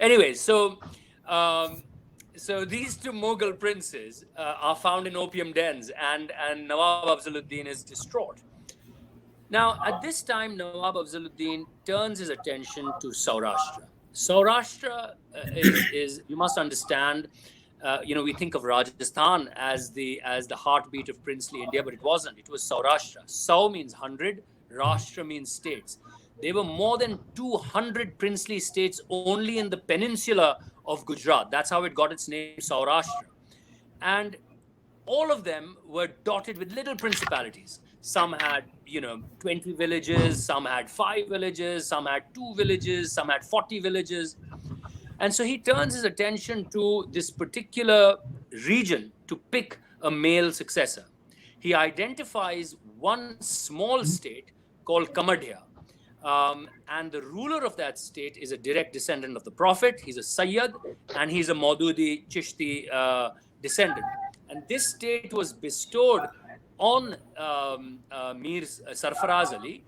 Anyway, um, so these two Mughal princes are found in opium dens, and Nawab Afzaluddin is distraught. Now, at this time, Nawab Afzaluddin turns his attention to Saurashtra. Saurashtra is you must understand. We think of Rajasthan as the heartbeat of princely India, but it wasn't. It was Saurashtra. Sau means 100, Rashtra means states. There were more than 200 princely states only in the peninsula of Gujarat. That's how it got its name, Saurashtra. And all of them were dotted with little principalities. Some had, 20 villages, some had 5 villages, some had 2 villages, some had 40 villages. And so he turns his attention to this particular region to pick a male successor. He identifies one small state called Kamadhia. And the ruler of that state is a direct descendant of the Prophet. He's a Sayyid, and he's a Maududi Chishti descendant. And this state was bestowed on Mir Sarfaraz Ali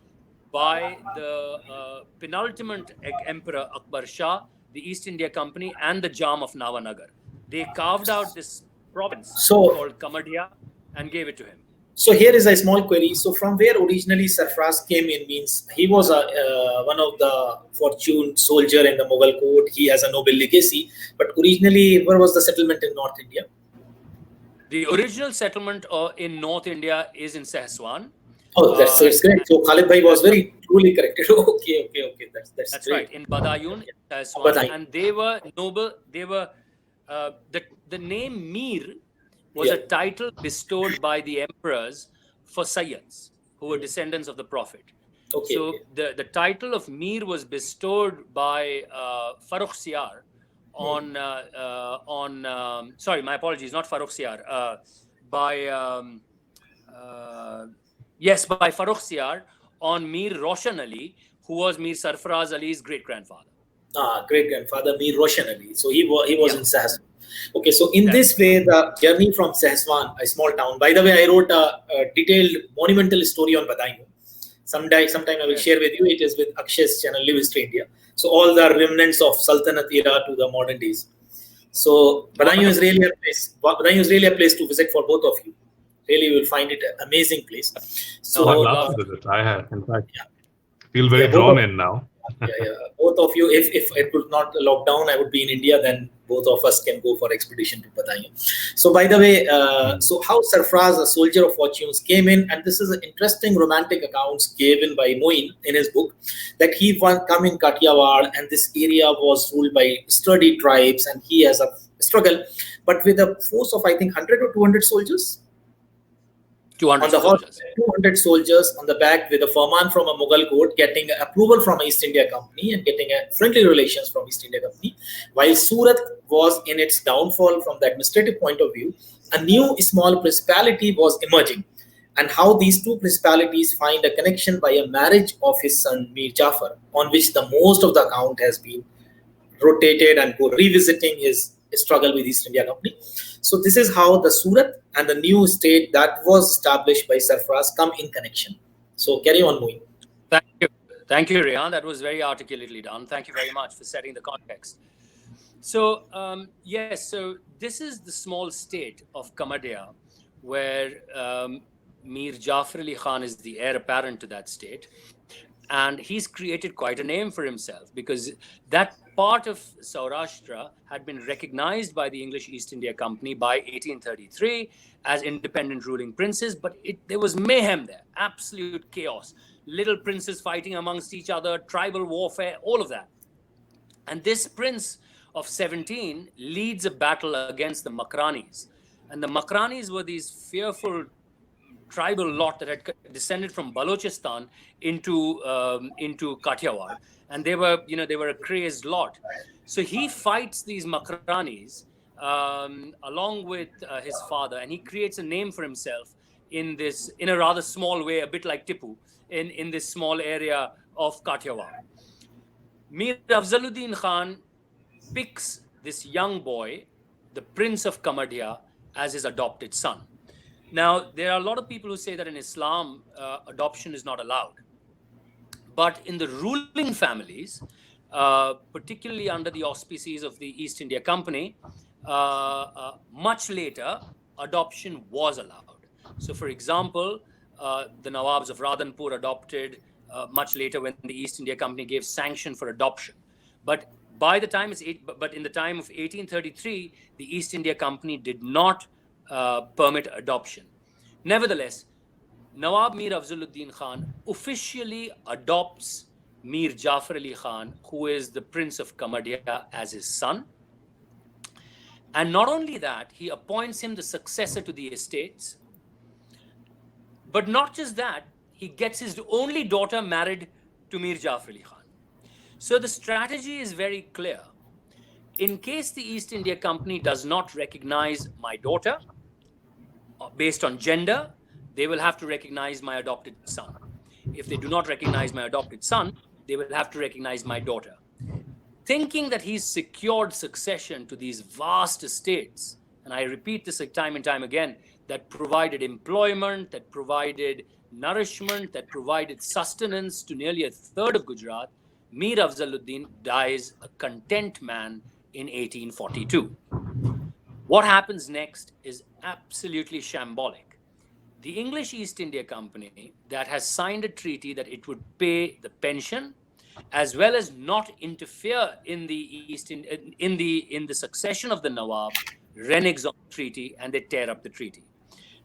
by the penultimate emperor Akbar Shah, the East India Company, and the Jam of Navanagar. They carved out this province called Kamadhia and gave it to him. So here is a small query. So from where originally Sarfaraz came in means he was one of the fortune soldier in the Mughal court. He has a noble legacy. But originally, where was the settlement in North India? The original settlement in North India is in Sahaswan. Oh, that's correct. So Khalid Bhai was very truly corrected. Okay. That's right. In Badayun, Sahaswan. And they were noble. They were the name Mir was a title bestowed by the emperors for Sayyids, who were descendants of the Prophet. The title of Mir was bestowed by Farrukh Siyar on sorry, my apologies, not Farrukh Siyar, by Farrukh Siyar on Mir Roshan Ali, who was Mir Sarfaraz Ali's great-grandfather. Great-grandfather, Mir Roshan Ali. So he was in Sahaswan. Okay, so in this way, the journey from Sahaswan, a small town. By the way, I wrote a detailed monumental story on Badayun. Sometime I will share with you. It is with Akshay's channel, Live History India. So all the remnants of Sultanate era to the modern days. So Badayun is really a place. Badayun is really a place to visit for both of you. Really, you will find it an amazing place. So I'd love to visit. I have, in fact, feel very drawn in now. Both of you, if it would not lock down, I would be in India, then both of us can go for expedition to Badayun. So by the way, so how Sarfaraz, a soldier of fortunes, came in, and this is an interesting romantic accounts given by Moin in his book, that he come in Kathiawar, and this area was ruled by sturdy tribes, and he has a struggle, but with a force of, I think, 100 or 200 soldiers. 200 soldiers. 200 soldiers on the back with a firman from a Mughal court, getting approval from East India Company and getting a friendly relations from East India Company. While Surat was in its downfall from the administrative point of view, a new small principality was emerging. And how these two principalities find a connection by a marriage of his son Mir Jafar, on which the most of the account has been rotated and revisiting his struggle with East India Company. So this is how the Surat and the new state that was established by Sarfaraz come in connection. So carry on, Moin. Thank you, Rehan. That was very articulately done. Thank you very much for setting the context. So so this is the small state of Kamadhia, where Mir Jafar Ali Khan is the heir apparent to that state. And he's created quite a name for himself, because that part of Saurashtra had been recognized by the English East India Company by 1833 as independent ruling princes, but there was mayhem there, absolute chaos, little princes fighting amongst each other, tribal warfare, all of that. And this prince of 17 leads a battle against the Makranis. And the Makranis were these fearful tribal lot that had descended from Balochistan into Kathiawar, and they were a crazed lot. So he fights these Makranis along with his father, and he creates a name for himself in a rather small way, a bit like Tipu, in this small area of Kathiawar. Mir Afzaluddin Khan picks this young boy, the Prince of Kamadhia, as his adopted son. Now, there are a lot of people who say that in Islam, adoption is not allowed. But in the ruling families, particularly under the auspices of the East India Company, much later, adoption was allowed. So, for example, the Nawabs of Radhanpur adopted much later when the East India Company gave sanction for adoption. But by the time but in the time of 1833, the East India Company did not permit adoption. Nevertheless, Nawab Mir Afzaluddin Khan officially adopts Mir Jafar Ali Khan, who is the Prince of Kamadhia, as his son. And not only that, he appoints him the successor to the estates. But not just that, he gets his only daughter married to Mir Jafar Ali Khan. So the strategy is very clear. In case the East India Company does not recognize my daughter, based on gender, they will have to recognize my adopted son. If they do not recognize my adopted son, they will have to recognize my daughter. Thinking that he's secured succession to these vast estates, and I repeat this time and time again, that provided employment, that provided nourishment, that provided sustenance to nearly a third of Gujarat, Mir Afzaluddin dies a content man in 1842. What happens next is absolutely shambolic. The English East India Company that has signed a treaty that it would pay the pension as well as not interfere in the succession of the Nawab, reneges on the treaty and they tear up the treaty.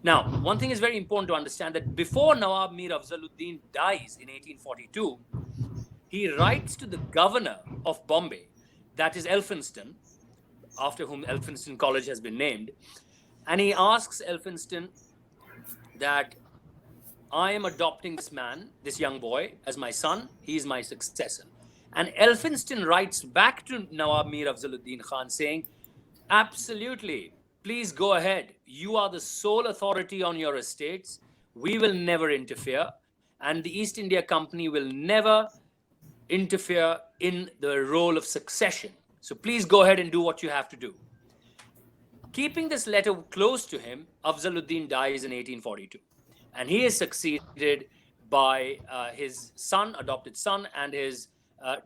Now, one thing is very important to understand, that before Nawab Mir Afzaluddin dies in 1842, he writes to the governor of Bombay, that is Elphinstone, after whom Elphinstone College has been named, and he asks Elphinstone that I am adopting this man, this young boy, as my son. He is my successor. And Elphinstone writes back to Nawab Mir Afzaluddin Khan saying, absolutely, please go ahead. You are the sole authority on your estates. We will never interfere. And the East India Company will never interfere in the role of succession. So please go ahead and do what you have to do. Keeping this letter close to him, Afzaluddin dies in 1842. And he is succeeded by his son, adopted son, and his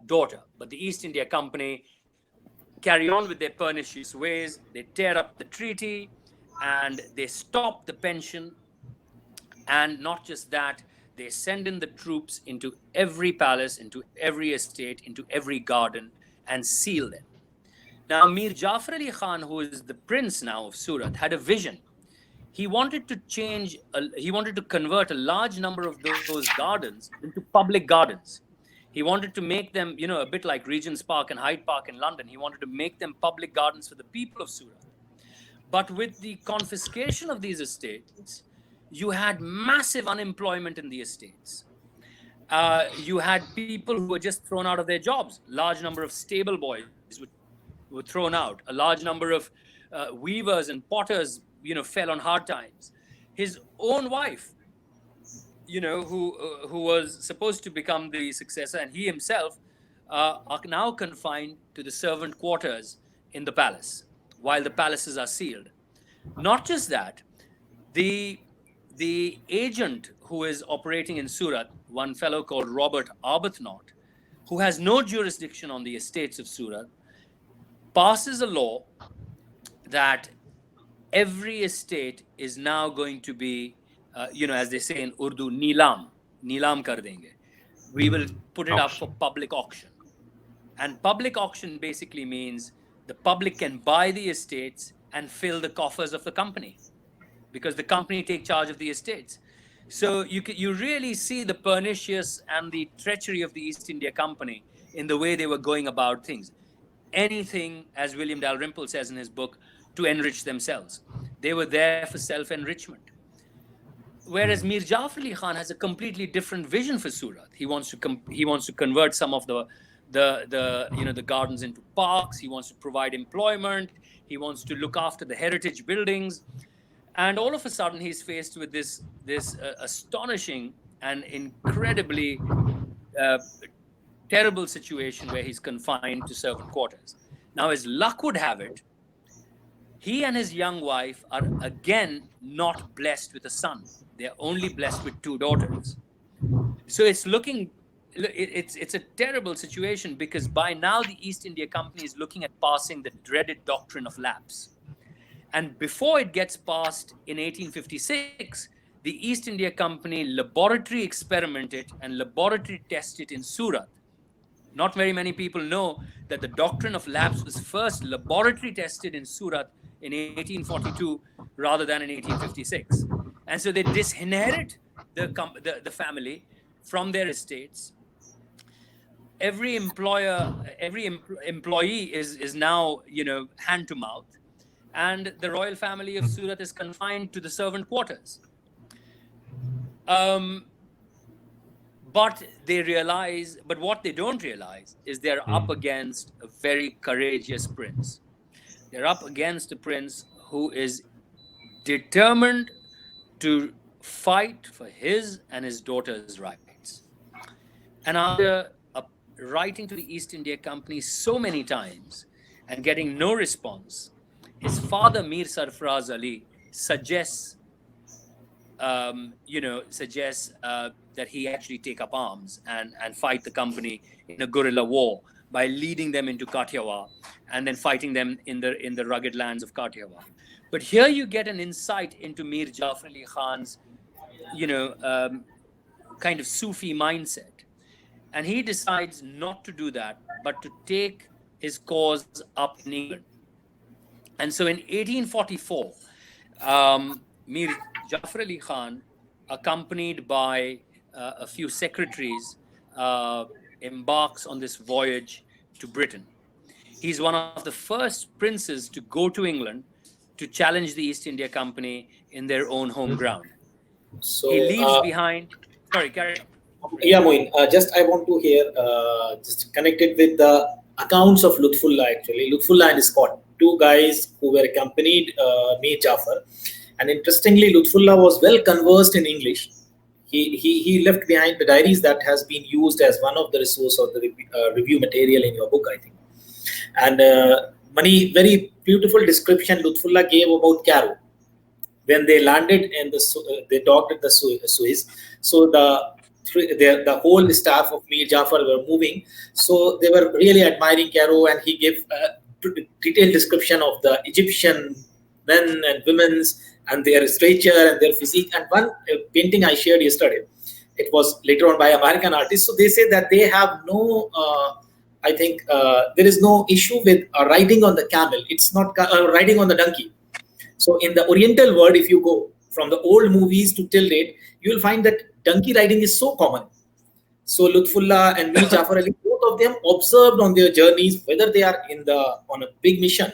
daughter. But the East India Company carry on with their pernicious ways. They tear up the treaty and they stop the pension. And not just that, they send in the troops into every palace, into every estate, into every garden, and seal them. Now, Mir Jafar Ali Khan, who is the prince now of Surat, had a vision. He wanted to convert a large number of those gardens into public gardens. He wanted to make them, a bit like Regent's Park and Hyde Park in London. He wanted to make them public gardens for the people of Surat. But with the confiscation of these estates, you had massive unemployment in the estates. You had people who were just thrown out of their jobs. Large number of stable boys were thrown out. A large number of weavers and potters, fell on hard times. His own wife, who was supposed to become the successor, and he himself are now confined to the servant quarters in the palace, while the palaces are sealed. Not just that, the agent who is operating in Surat, one fellow called Robert Arbuthnot, who has no jurisdiction on the estates of Surat, passes a law that every estate is now going to be, as they say in Urdu, nilam kar denge. We will put it up for public auction. And public auction basically means the public can buy the estates and fill the coffers of the company, because the company take charge of the estates. So you really see the pernicious and the treachery of the East India Company in the way they were going about things. Anything, as William Dalrymple says in his book, to enrich themselves. They were there for self-enrichment. Whereas Mir Jafar Ali Khan has a completely different vision for Surat. He wants to convert some of the gardens into parks. He wants to provide employment. He wants to look after the heritage buildings. And all of a sudden, he's faced with this astonishing and incredibly terrible situation where he's confined to servant quarters. Now, as luck would have it, he and his young wife are again not blessed with a son. They're only blessed with two daughters. So it's looking it's a terrible situation, because by now the East India Company is looking at passing the dreaded doctrine of lapse. And before it gets passed in 1856, the East India Company laboratory experimented and laboratory tested in Surat. Not very many people know that the doctrine of lapse was first laboratory tested in Surat in 1842 rather than in 1856. And so they disinherit the family from their estates. Every employee is now, hand to mouth, and the royal family of Surat is confined to the servant quarters. But what they don't realize is they're up against a very courageous prince. They're up against a prince who is determined to fight for his and his daughter's rights. And after writing to the East India Company so many times and getting no response, his father, Mir Sarfraz Ali, suggests that he actually take up arms and fight the company in a guerrilla war by leading them into Kathiawar and then fighting them in the rugged lands of Kathiawar. But here you get an insight into Mir Jafar Ali Khan's, kind of Sufi mindset. And he decides not to do that, but to take his cause up in England. And so in 1844, Mir Jafar Ali Khan, accompanied by a few secretaries, embarks on this voyage to Britain. He's one of the first princes to go to England to challenge the East India Company in their own home ground. So he leaves behind. Sorry, carry on. Yeah, Moin. Just I want to hear, just connected with the accounts of Lutfullah. Actually, Lutfullah and Scott, two guys who were accompanied Mir Jafar. And interestingly, Lutfullah was well conversed in English. He left behind the diaries that has been used as one of the resource of the review material in your book, I think. And very beautiful description Lutfullah gave about Cairo. When they landed and they docked at the Suez, so the whole staff of Mir Jafar were moving. So they were really admiring Cairo, and he gave a detailed description of the Egyptian men and women's and their stature and their physique. And one painting I shared yesterday, it was later on by American artists. So they say that they have no, there is no issue with riding on the camel. It's not riding on the donkey. So in the Oriental world, if you go from the old movies to till date, you will find that donkey riding is so common. So Lutfullah and Mir Jafar Ali, both of them observed on their journeys, whether they are on a big mission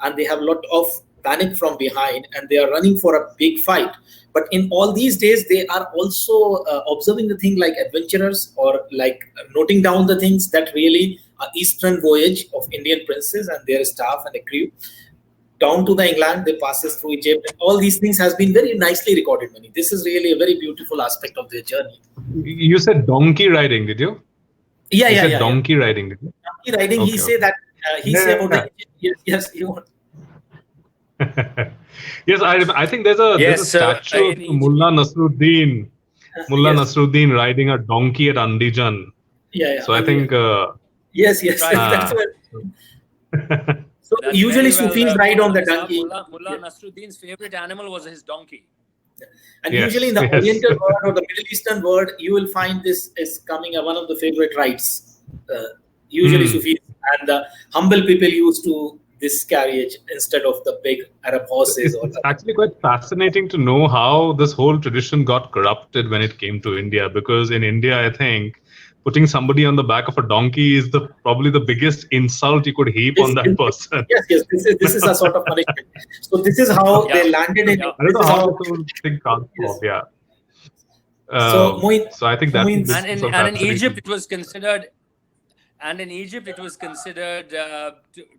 and they have a lot of panic from behind and they are running for a big fight. But in all these days, they are also observing the thing like adventurers, or like noting down the things that really eastern voyage of Indian princes and their staff and the crew down to the England, they passes through Egypt. And all these things has been very nicely recorded, Mani. This is really a very beautiful aspect of their journey. You said donkey riding, did you? Yeah. Donkey riding, did you? Donkey riding, okay. He say that, say about the, yes, you want. Yes, I think there's a statue of Mullah Nasruddin. Nasruddin riding a donkey at Andijan. Yeah. So I think... yes. That's what. So that's usually Sufis ride on the donkey. Mullah Nasruddin's favorite animal was his donkey. And usually in the Oriental world or the Middle Eastern world, you will find this is coming one of the favorite rides. Usually Sufis and the humble people used to this carriage instead of the big Arab horses. It's actually quite fascinating to know how this whole tradition got corrupted when it came to India. Because in India, I think putting somebody on the back of a donkey is probably the biggest insult you could heap on that person. Yes. This is a sort of punishment. So this is how they landed in. I don't know how the whole thing transformed. Yeah. So I think that. And in Egypt, it was considered. And in Egypt, it was considered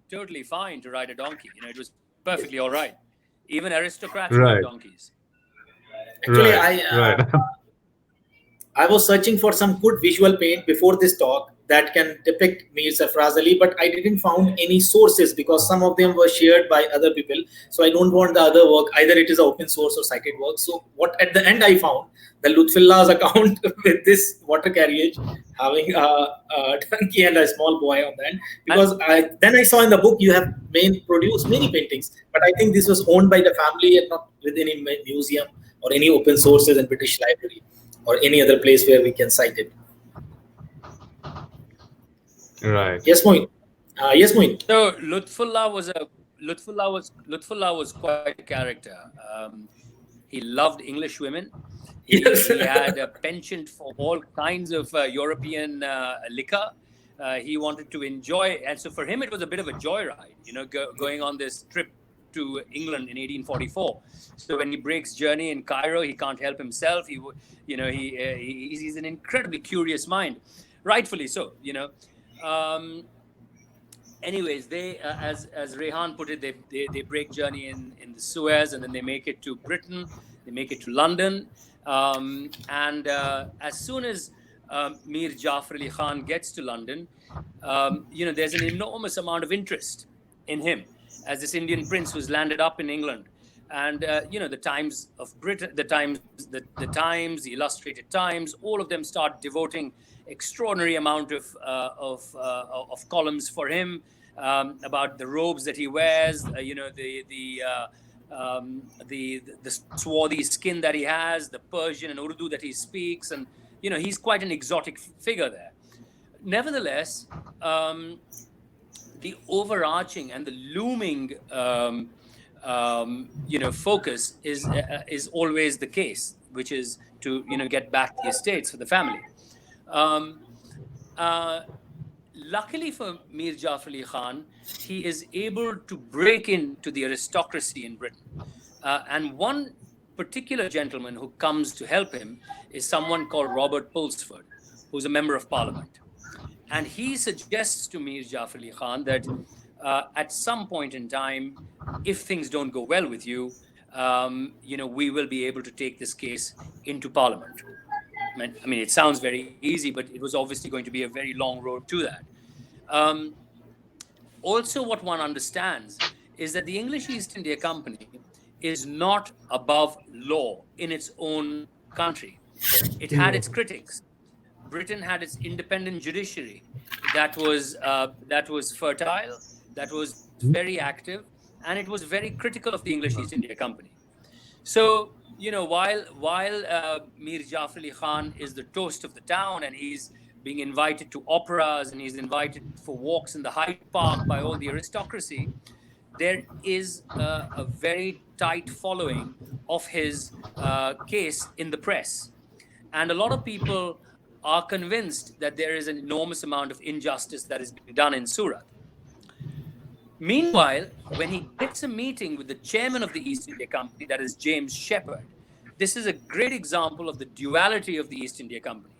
totally fine to ride a donkey. It was perfectly all right. Even aristocrats ride donkeys. Actually, I was searching for some good visual paint before this talk, that can depict Mir Sarfraz Ali, but I didn't found any sources because some of them were shared by other people. So I don't want the other work, either it is open source or cited work. So what at the end I found, the Lutfullah's account with this water carriage having a donkey and a small boy on that. Because then I saw in the book you have produced many paintings, but I think this was owned by the family and not with any museum or any open sources in British Library or any other place where we can cite it. Right. Yes, Moin. Yes, Moin. So Lutfullah was quite a character. He loved English women. He had a penchant for all kinds of European liquor. He wanted to enjoy, and so for him it was a bit of a joyride, going on this trip to England in 1844. So when he breaks journey in Cairo, he can't help himself. He's an incredibly curious mind, rightfully so. Anyways, they, as Rehan put it, they break journey in the Suez, and then they make it to Britain. They make it to London, and as soon as Mir Jafar Ali Khan gets to London, there's an enormous amount of interest in him as this Indian prince who's landed up in England. And the Times of Britain, the Times, the Illustrated Times, all of them start devoting extraordinary amount of columns for him about the robes that he wears, the swarthy skin that he has, the Persian and Urdu that he speaks, and he's quite an exotic figure there. Nevertheless, the overarching and the looming focus is always the case, which is to get back the estates for the family. Luckily for Mir Jafar Ali Khan, he is able to break into the aristocracy in Britain, and one particular gentleman who comes to help him is someone called Robert Pulsford, who's a member of Parliament. And he suggests to Mir Jafar Ali Khan that at some point in time, if things don't go well with you, we will be able to take this case into Parliament. I mean, it sounds very easy, but it was obviously going to be a very long road to that. Also, what one understands is that the English East India Company is not above law in its own country. It had its critics. Britain had its independent judiciary that was fertile, that was very active, and it was very critical of the English East India Company. So, while Mir Jafar Ali Khan is the toast of the town, and he's being invited to operas and he's invited for walks in the Hyde Park by all the aristocracy, there is a very tight following of his case in the press. And a lot of people are convinced that there is an enormous amount of injustice that is being done in Surat. Meanwhile, when he gets a meeting with the chairman of the East India Company, that is James Shepherd, this is a great example of the duality of the East India Company.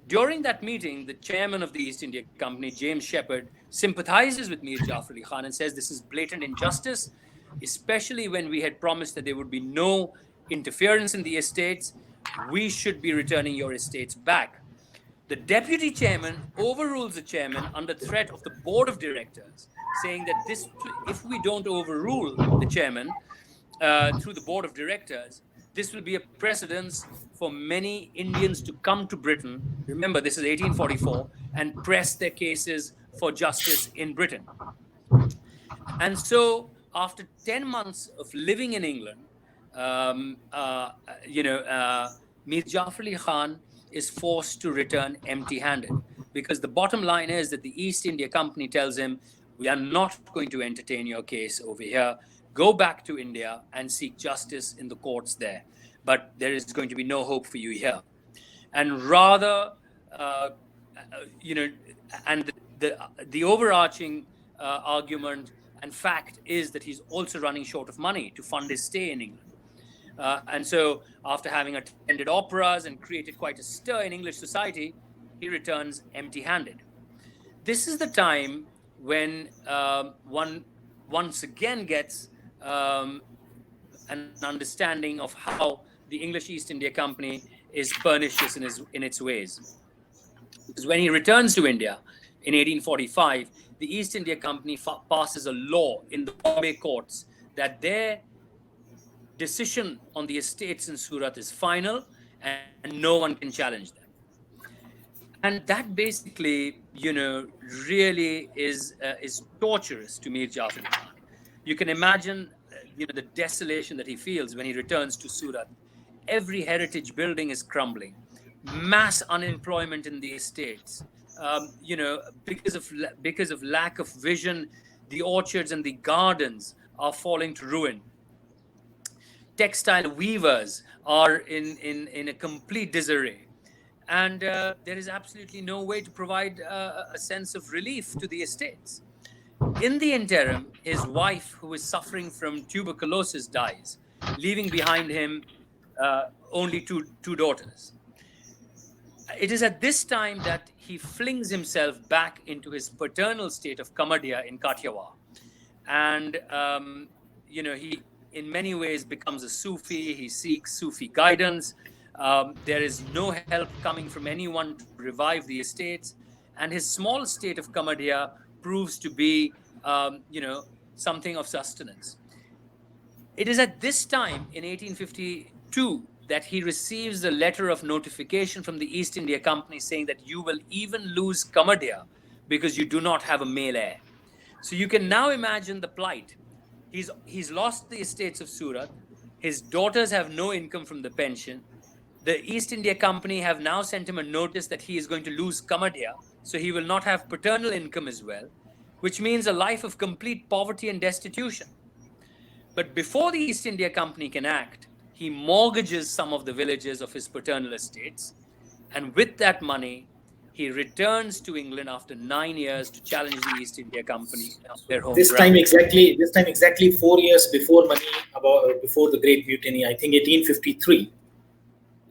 During that meeting, the chairman of the East India Company, James Shepherd, sympathizes with Mir Jafar Ali Khan and says this is blatant injustice, especially when we had promised that there would be no interference in the estates. We should be returning your estates back. The deputy chairman overrules the chairman under threat of the board of directors, saying that if we don't overrule the chairman through the board of directors, this will be a precedence for many Indians to come to Britain. Remember, this is 1844, and press their cases for justice in Britain. And so, after 10 months of living in England, Mir Jafar Ali Khan is forced to return empty-handed, because the bottom line is that the East India Company tells him, we are not going to entertain your case over here. Go back to India and seek justice in the courts there. But there is going to be no hope for you here. And rather, and the overarching argument and fact is that he's also running short of money to fund his stay in England. And so, after having attended operas and created quite a stir in English society, he returns empty-handed. This is the time when one once again gets an understanding of how the English East India Company is pernicious in its ways. Because when he returns to India in 1845, the East India Company passes a law in the Bombay courts that their decision on the estates in Surat is final and no one can challenge them. And that basically, really is torturous to Mir Jafar Khan. You can imagine, the desolation that he feels when he returns to Surat. Every heritage building is crumbling, mass unemployment in the estates. Because of lack of vision, the orchards and the gardens are falling to ruin. Textile weavers are in a complete disarray. And there is absolutely no way to provide a sense of relief to the estates. In the interim, his wife, who is suffering from tuberculosis, dies, leaving behind him only two daughters. It is at this time that he flings himself back into his paternal state of Kamadhia in Kathiawar. And, he in many ways becomes a Sufi. He seeks Sufi guidance. There is no help coming from anyone to revive the estates. And his small state of Kamadhia proves to be, something of sustenance. It is at this time in 1852 that he receives a letter of notification from the East India Company saying that you will even lose Kamadhia because you do not have a male heir. So you can now imagine the plight. He's lost the estates of Surat. His daughters have no income from the pension. The East India Company have now sent him a notice that he is going to lose Kamadhia, so he will not have paternal income as well, which means a life of complete poverty and destitution. But before the East India Company can act, he mortgages some of the villages of his paternal estates, and with that money, he returns to England after 9 years to challenge the East India Company on their home This ground. time exactly 4 years before before the Great Mutiny, I think 1853.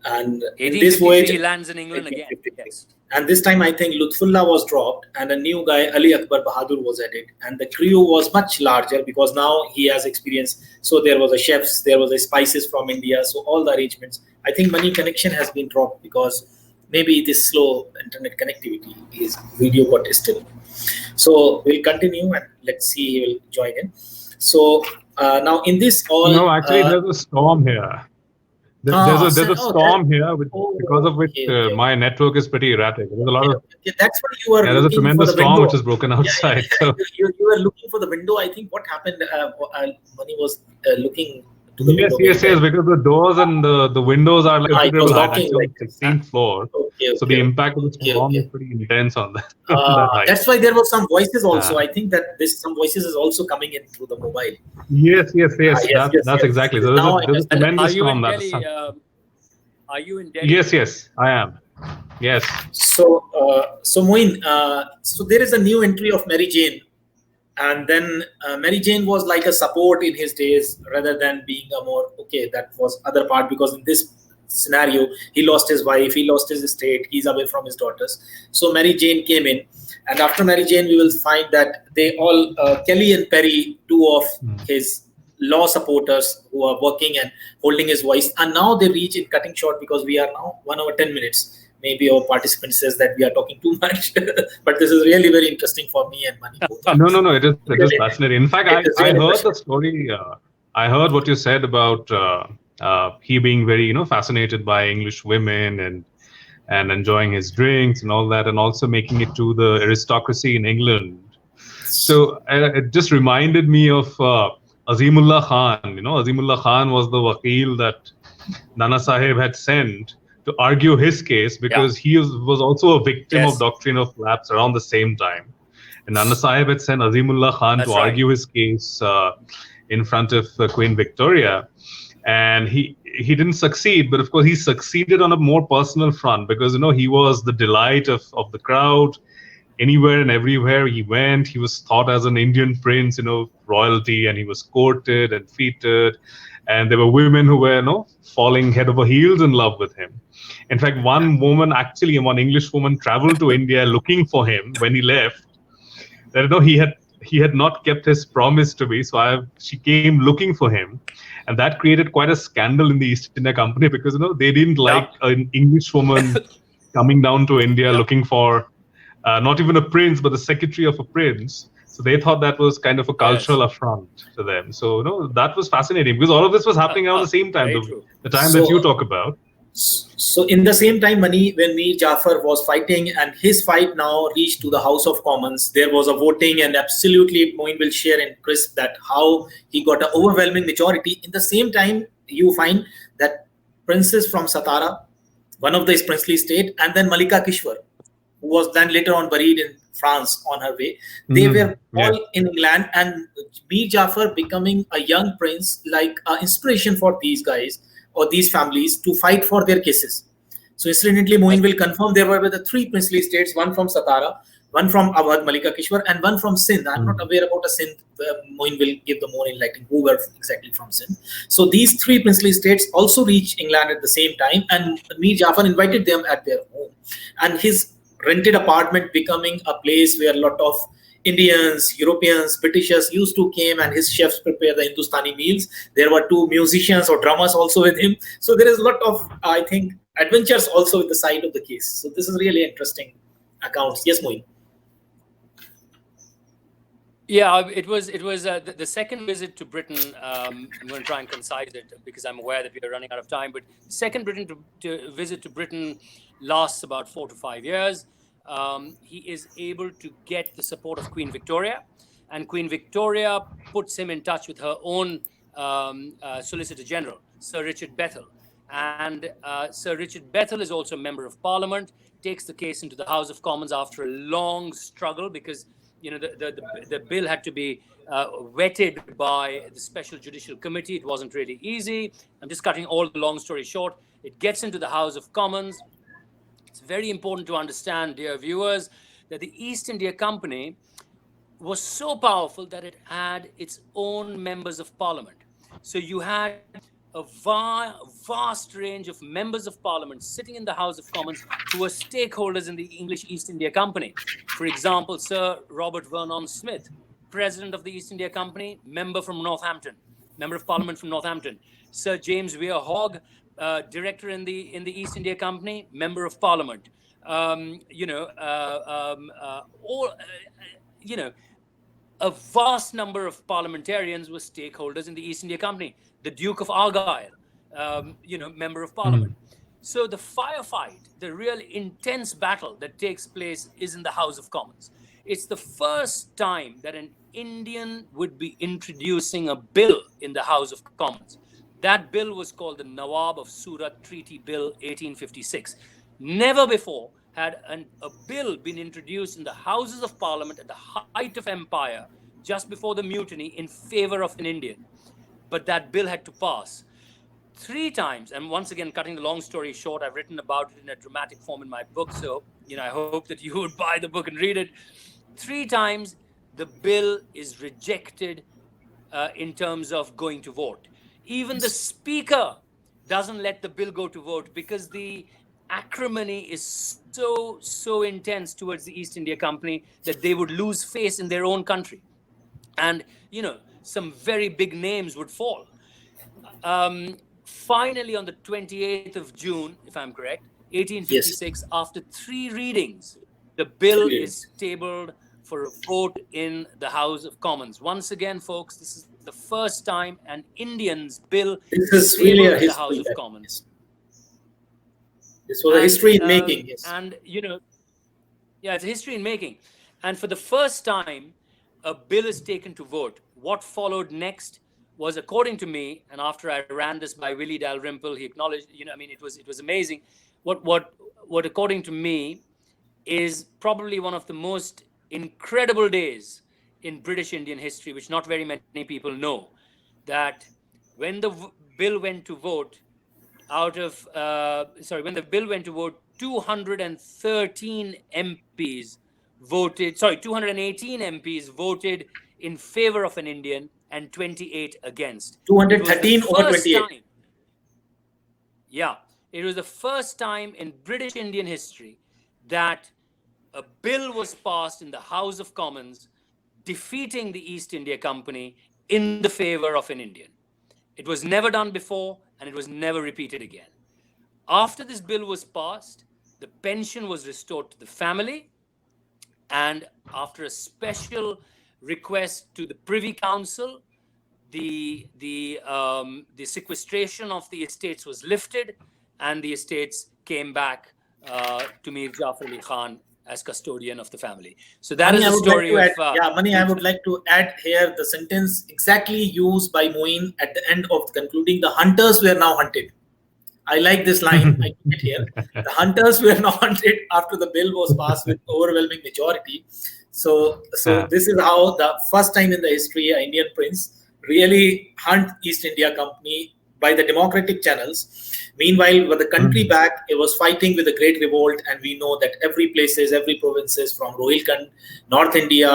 And in this voyage, he lands in England again. Yes. And this time, I think Lutfullah was dropped, and a new guy, Ali Akbar Bahadur, was added. And the crew was much larger because now he has experience. So there was a chefs, there was a spices from India. So all the arrangements. I think money connection has been dropped because maybe this slow internet connectivity is video got still. So we'll continue and let's see he will join in. So now in this all. No, actually, there's a storm here. There's a storm here, because of which my network is pretty erratic. There's a lot of. That's what you were. There's a tremendous storm which is broken outside. So. You were looking for the window. I think what happened. Mani was looking to the window. Yes. Because the doors and the windows are like it was high, knocking, like 16th floor. So the impact of the storm is pretty intense on that. That's why there were some voices also. I think that some voices is also coming in through the mobile. Yes. That's exactly. So there's a tremendous storm. Are you in Delhi? Yes, I am. Yes. So Moin, so there is a new entry of Mary Jane, and then Mary Jane was like a support in his days rather than being a more that was other part, because in this scenario he lost his wife, he lost his estate, he's away from his daughters. So Mary Jane came in, and after Mary Jane we will find that they all Kelly and Perry, two of his law supporters who are working and holding his voice, and now they reach in cutting short because we are now 1 hour 10 minutes. Maybe our participant says that we are talking too much, but this is really very interesting for me and Mani. No, it is fascinating. In fact, I heard the story. I heard what you said about he being very fascinated by English women and enjoying his drinks and all that, and also making it to the aristocracy in England. So it just reminded me of Azimullah Khan. Azimullah Khan was the wakil that Nana Sahib had sent to argue his case, because he was also a victim of doctrine of lapse around the same time. And Nana Sahib had sent Azimullah Khan to argue his case in front of Queen Victoria. And he didn't succeed, but of course he succeeded on a more personal front, because he was the delight of the crowd. Anywhere and everywhere he went, he was thought as an Indian prince, royalty, and he was courted and feted. And there were women who were falling head over heels in love with him. In fact, one English woman traveled to India looking for him when he left. That he had not kept his promise to me, so she came looking for him, and that created quite a scandal in the East India Company, because they didn't like an English woman coming down to India Yeah. looking for not even a prince, but the secretary of a prince. So they thought that was kind of a cultural Yes. affront to them. So that was fascinating because all of this was happening around the same time, Very true. the time that you So, talk about. so in the same time, Mani, when Mir Jafar was fighting and his fight now reached to the House of Commons, there was a voting, and absolutely Moin will share in crisp that how he got an overwhelming majority. In the same time, you find that princes from Satara, one of the princely state, and then Malika Kishwar, who was then later on buried in France on her way. They were Yeah. all in England, and Mir Jafar becoming a young prince, like inspiration for these guys or these families to fight for their cases. So incidentally, Moin will confirm there were the three princely states, one from Satara, one from Awadh, Malika Kishwar, and one from Sindh. I'm not aware about a Sindh. Moin will give the more enlightening who were exactly from Sindh. So these three princely states also reached England at the same time, and Mir Jafar invited them at their home. And his rented apartment becoming a place where a lot of Indians, Europeans, Britishers used to came, and his chefs prepare the Hindustani meals. There were two musicians or drummers also with him. So there is a lot of, I think, adventures also with the side of the case. So this is really interesting accounts. Yes, Moin. Yeah, it was the second visit to Britain. I'm going to try and concise it because I'm aware that we are running out of time. But the second visit to Britain lasts about 4 to 5 years. He is able to get the support of Queen Victoria, and Queen Victoria puts him in touch with her own Solicitor General, Sir Richard Bethell. And Sir Richard Bethell is also a member of Parliament, takes the case into the House of Commons after a long struggle because the bill had to be vetted by the Special Judicial Committee. It wasn't really easy. I'm just cutting all the long story short. It gets into the House of Commons. It's very important to understand, dear viewers, that the East India Company was so powerful that it had its own members of Parliament. So you had a vast range of members of Parliament sitting in the House of Commons who were stakeholders in the English East India Company. For example, Sir Robert Vernon Smith, President of the East India Company, member from Northampton, member of Parliament from Northampton. Sir James Weir Hogg, Director in the East India Company, member of Parliament. A vast number of parliamentarians were stakeholders in the East India Company. The Duke of Argyll, member of Parliament. So the firefight, the real intense battle that takes place is in the House of Commons. It's the first time that an Indian would be introducing a bill in the House of Commons. That bill was called the Nawab of Surat Treaty Bill 1856. Never before had a bill been introduced in the Houses of Parliament at the height of empire, just before the mutiny, in favor of an Indian. But that bill had to pass 3 times. And once again, cutting the long story short, I've written about it in a dramatic form in my book. So, I hope that you would buy the book and read it. 3 times, the bill is rejected in terms of going to vote. Even the Speaker doesn't let the bill go to vote because the acrimony is so intense towards the East India Company that they would lose face in their own country. And, some very big names would fall. Finally, on the 28th of June, if I'm correct, 1856, after 3 readings, the bill is tabled for a vote in the House of Commons. Once again, folks, this is the first time an Indian's bill is tabled in the House of Commons. This was a history in making, yes. And, it's a history in making. And for the first time, a bill is taken to vote. What followed next was, according to me, and after I ran this by Willie Dalrymple, he acknowledged, it was amazing. What according to me is probably one of the most incredible days in British Indian history, which not very many people know, that when the bill went to vote, when the bill went to vote, 213 MPs voted, 218 MPs voted in favor of an Indian and 28 against. 213 over 28. It was the first time in British Indian history that a bill was passed in the House of Commons defeating the East India Company in the favor of an Indian. It was never done before, and it was never repeated again. After this bill was passed, the pension was restored to the family, and after a special request to the Privy Council, the sequestration of the estates was lifted, and the estates came back to Mir Jafar Ali Khan as custodian of the family. So that is the story of. Mani, I would like to add here the sentence exactly used by Moin at the end of concluding: the hunters were now hunted. I like this line. I put it here. The hunters were now hunted after the bill was passed with overwhelming majority. So this is how the first time in the history an Indian prince really hunt East India Company by the democratic channels. Meanwhile, with the country back, it was fighting with a great revolt, and we know that every provinces from Rohilkhand, North India,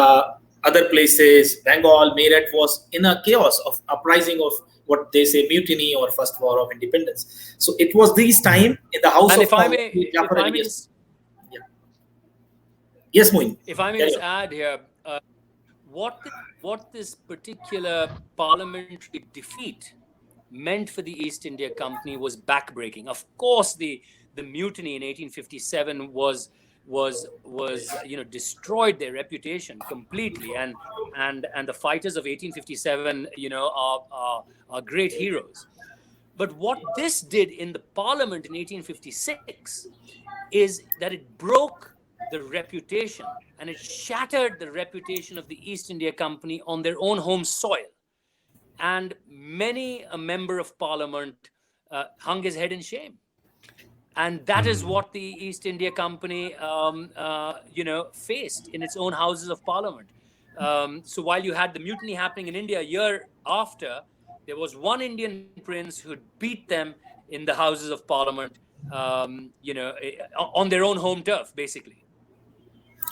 other places, Bengal, Meerut was in a chaos of uprising of what they say mutiny or first war of independence. So it was this time in the house and of if I may, yes, Moin. If I may just add here, what this particular parliamentary defeat meant for the East India Company was backbreaking. Of course, the mutiny in 1857 was destroyed their reputation completely, and the fighters of 1857 are great heroes. But what this did in the parliament in 1856 is that it broke the reputation, and it shattered the reputation of the East India Company on their own home soil. And many a member of parliament hung his head in shame. And that is what the East India Company, faced in its own houses of parliament. So while you had the mutiny happening in India a year after, there was one Indian prince who beat them in the houses of parliament, on their own home turf, basically.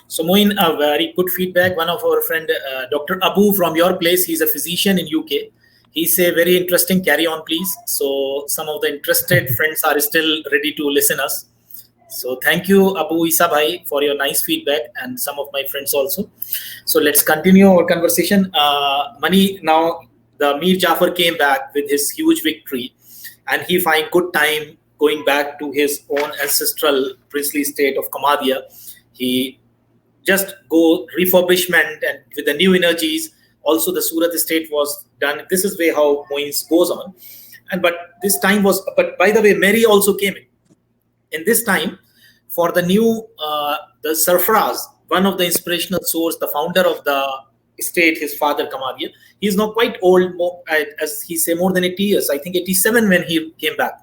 So Moin, a very good feedback. One of our friend, Dr. Abu from your place, he's a physician in UK. He say very interesting. Carry on, please. So some of the interested friends are still ready to listen us. So thank you, Abu Isa Bhai, for your nice feedback, and some of my friends also. So let's continue our conversation. Mani, now the Mir Jafar came back with his huge victory, and he find good time going back to his own ancestral princely state of Kamadhia. He just go refurbishment and with the new energies. Also, the Surat estate was done. This is way how Moins goes on. But this time was. But by the way, Mary also came in. In this time, for the new the Sarfaraz, one of the inspirational source, the founder of the estate, his father Kamadhia, he is now quite old. As he say, more than 80 years. I think 87 when he came back.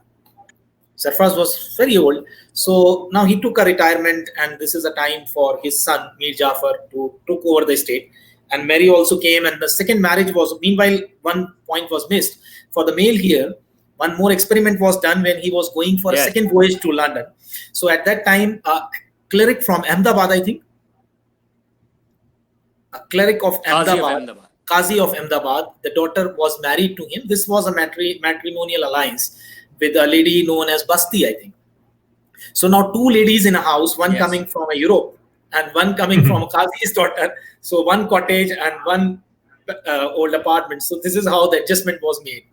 Sarfraz was very old, so now he took a retirement, and this is a time for his son Mir Jafar to took over the estate. And Mary also came, and the second marriage was. Meanwhile, one point was missed for the male here. One more experiment was done when he was going for a second voyage to London. So at that time, a cleric from Ahmedabad, I think, a cleric of Ahmedabad, Qazi of Ahmedabad, the daughter was married to him. This was a matrimonial alliance with a lady known as Basti, I think. So now two ladies in a house, one coming from Europe and one coming from Qazi's daughter. So one cottage and one old apartment. So this is how the adjustment was made.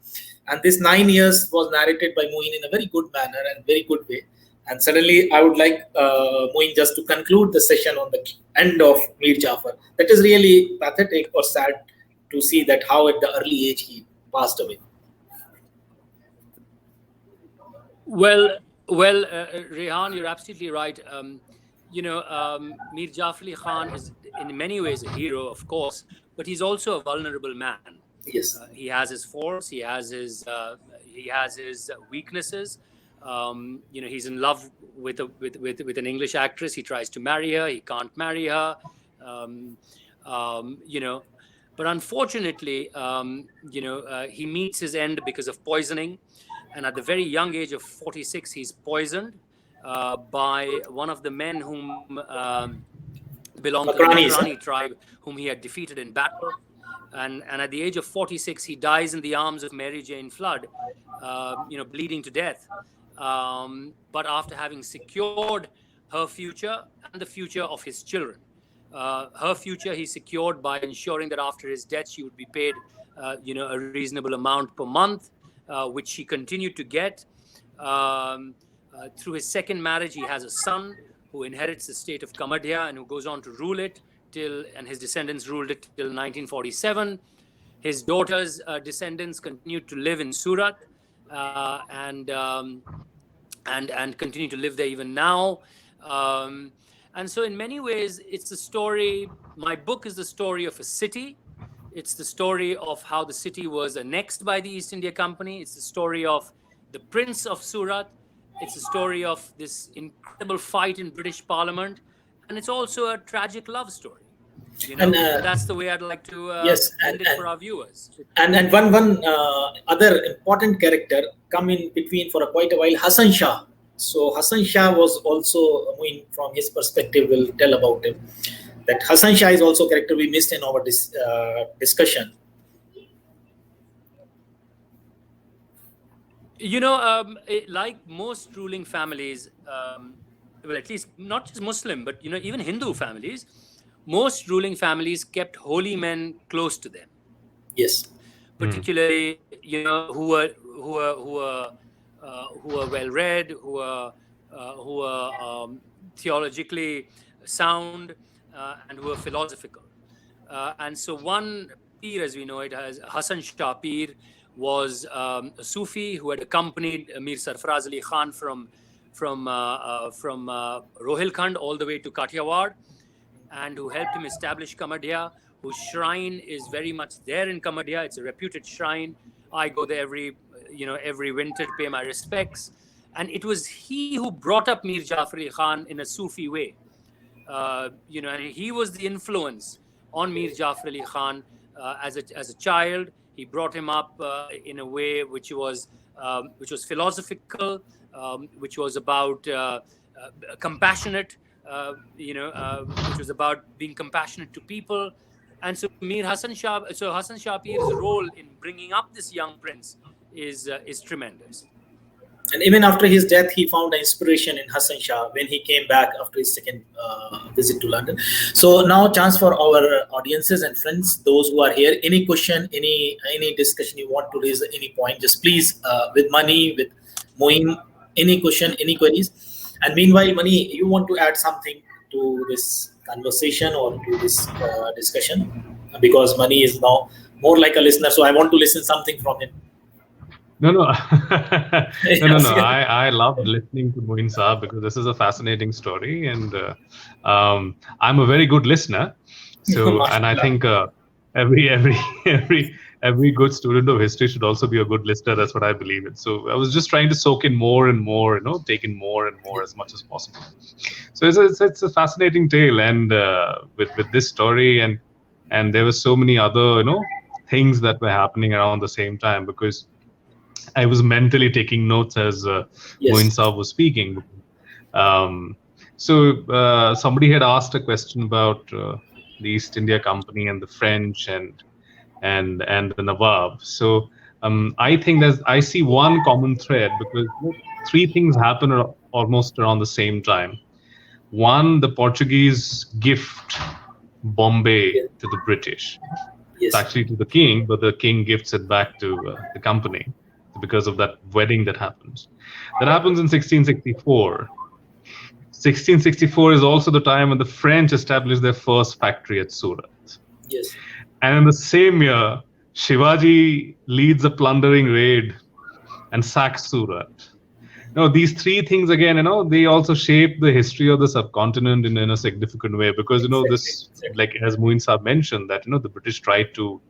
And this 9 years was narrated by Moin in a very good manner and very good way. And suddenly I would like Moin just to conclude the session on the end of Mir Jafar. That is really pathetic or sad to see that how at the early age he passed away. Well, Rehan, you're absolutely right. Mir Jafar Ali Khan is in many ways a hero, of course, but he's also a vulnerable man. Yes, he has his faults. He has his weaknesses. He's in love with an English actress. He tries to marry her. He can't marry her. But unfortunately, he meets his end because of poisoning. And at the very young age of 46, he's poisoned by one of the men whom belonged to the Makrani tribe, whom he had defeated in battle. And at the age of 46, he dies in the arms of Mary Jane Flood, bleeding to death. But after having secured her future and the future of his children. Her future he secured by ensuring that after his death, she would be paid, a reasonable amount per month, which she continued to get. Through his second marriage, he has a son who inherits the state of Kamadhia and who goes on to rule it and his descendants ruled it till 1947. His daughter's descendants continued to live in Surat and continue to live there even now. And so in many ways, it's a story, my book is the story of a city. It's the story of how the city was annexed by the East India Company. It's the story of the Prince of Surat. It's the story of this incredible fight in British Parliament. And it's also a tragic love story. And that's the way I'd like to end it for our viewers. And one other important character come in between for quite a while, Hassan Shah. So Hassan Shah was also, from his perspective, will tell about him. That Hassan Shah is also a character we missed in our discussion. Like most ruling families, well, at least not just Muslim, but even Hindu families, most ruling families kept holy men close to them. Yes. Particularly, who were well read, who were theologically sound, and who were philosophical. And so one Pir, as we know it, as Hassan Shah Pir, was a Sufi who had accompanied Mir Sarfaraz Ali Khan from Rohilkhand all the way to Kathiawar, and who helped him establish Kamadhia, whose shrine is very much there in Kamadhia. It's a reputed shrine. I go there every winter to pay my respects. And it was he who brought up Mir Jafar Ali Khan in a Sufi way. And he was the influence on Mir Jafar Ali Khan as a child. He brought him up in a way which was philosophical, which was about compassionate, which was about being compassionate to people. And so Hassan Shah Pir's role in bringing up this young prince is tremendous. And even after his death, he found inspiration in Hassan Shah when he came back after his second visit to London. So now, chance for our audiences and friends, those who are here. Any question, any discussion you want to raise, any point, just please, with Mani, with Moin, any question, any queries. And meanwhile, Mani, you want to add something to this conversation or to this discussion? Because Mani is now more like a listener, so I want to listen something from him. No. I love listening to Moin Saab because this is a fascinating story, and I'm a very good listener. So, and I think every good student of history should also be a good listener. That's what I believe in. So I was just trying to soak in more and more, take in more and more as much as possible. So it's a fascinating tale, and with this story, and there were so many other things that were happening around the same time, because I was mentally taking notes as Moin Saab was speaking. So somebody had asked a question about the East India Company and the French and the Nawab. So I think I see one common thread, because three things happen almost around the same time. One, the Portuguese gift Bombay to the British. It's actually to the king, but the king gifts it back to the company, because of that wedding that happens. That happens in 1664. 1664 is also the time when the French established their first factory at Surat. Yes. And in the same year, Shivaji leads a plundering raid and sacks Surat. These three things again, they also shape the history of the subcontinent in a significant way, because this, like as Moin Saab mentioned, that the British tried to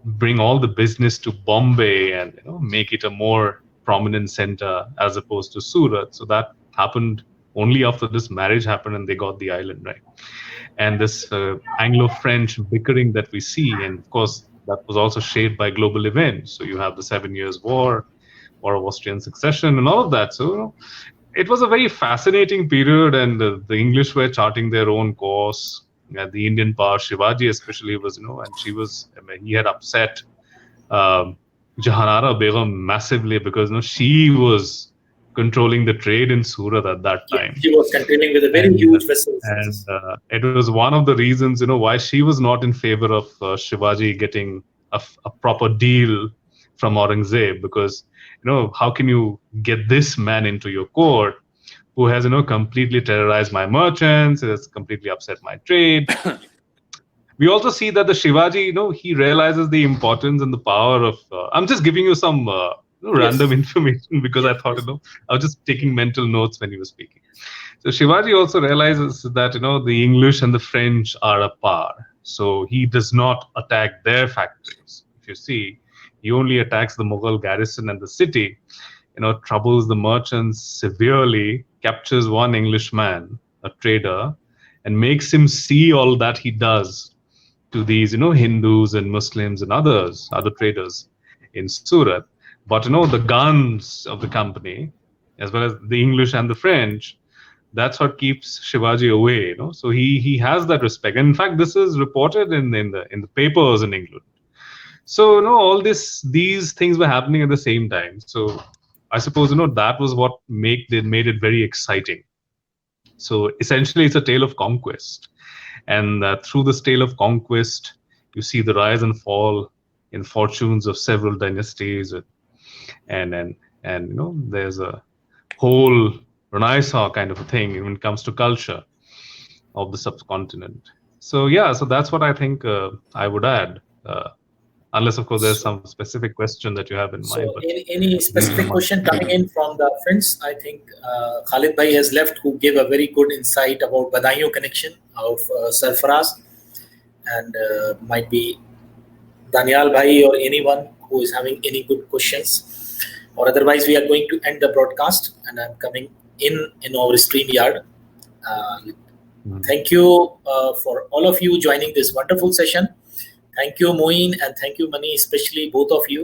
bring all the business to Bombay and make it a more prominent center as opposed to Surat. So that happened only after this marriage happened and they got the island, right? And this Anglo-French bickering that we see, and of course that was also shaped by global events. So you have the 7 Years' War of Austrian succession and all of that. So it was a very fascinating period, and the English were charting their own course. The Indian power, Shivaji especially, was, and he had upset Jahanara Begum massively, because she was controlling the trade in Surat at that time. She was controlling with a very huge vessel. And it was one of the reasons, why she was not in favor of Shivaji getting a proper deal from Aurangzeb, because how can you get this man into your court who has completely terrorized my merchants, has completely upset my trade. We also see that the Shivaji, he realizes the importance and the power of. I'm just giving you some random information because I thought, I was just taking mental notes when he was speaking. So Shivaji also realizes that the English and the French are a power. So he does not attack their factories. If you see, he only attacks the Mughal garrison and the city. Troubles the merchants severely, captures one Englishman, a trader, and makes him see all that he does to these, Hindus and Muslims and other traders in Surat. But, the guns of the company, as well as the English and the French, that's what keeps Shivaji away, So he has that respect. And in fact, this is reported in the papers in England. So, all these things were happening at the same time. So I suppose, that was what made it very exciting. So essentially, it's a tale of conquest. And through this tale of conquest, you see the rise and fall in fortunes of several dynasties, and there's a whole Renaissance kind of a thing when it comes to culture of the subcontinent. So so that's what I think I would add. Unless, of course, there's some specific question that you have in mind. But any specific question coming in from the friends? I think Khalid Bhai has left, who gave a very good insight about Badaयूं connection of Sarfaraz, and might be Danial Bhai or anyone who is having any good questions. Or otherwise, we are going to end the broadcast, and I'm coming in our StreamYard. Thank you for all of you joining this wonderful session. Thank you, Moin, and thank you, Mani, especially both of you.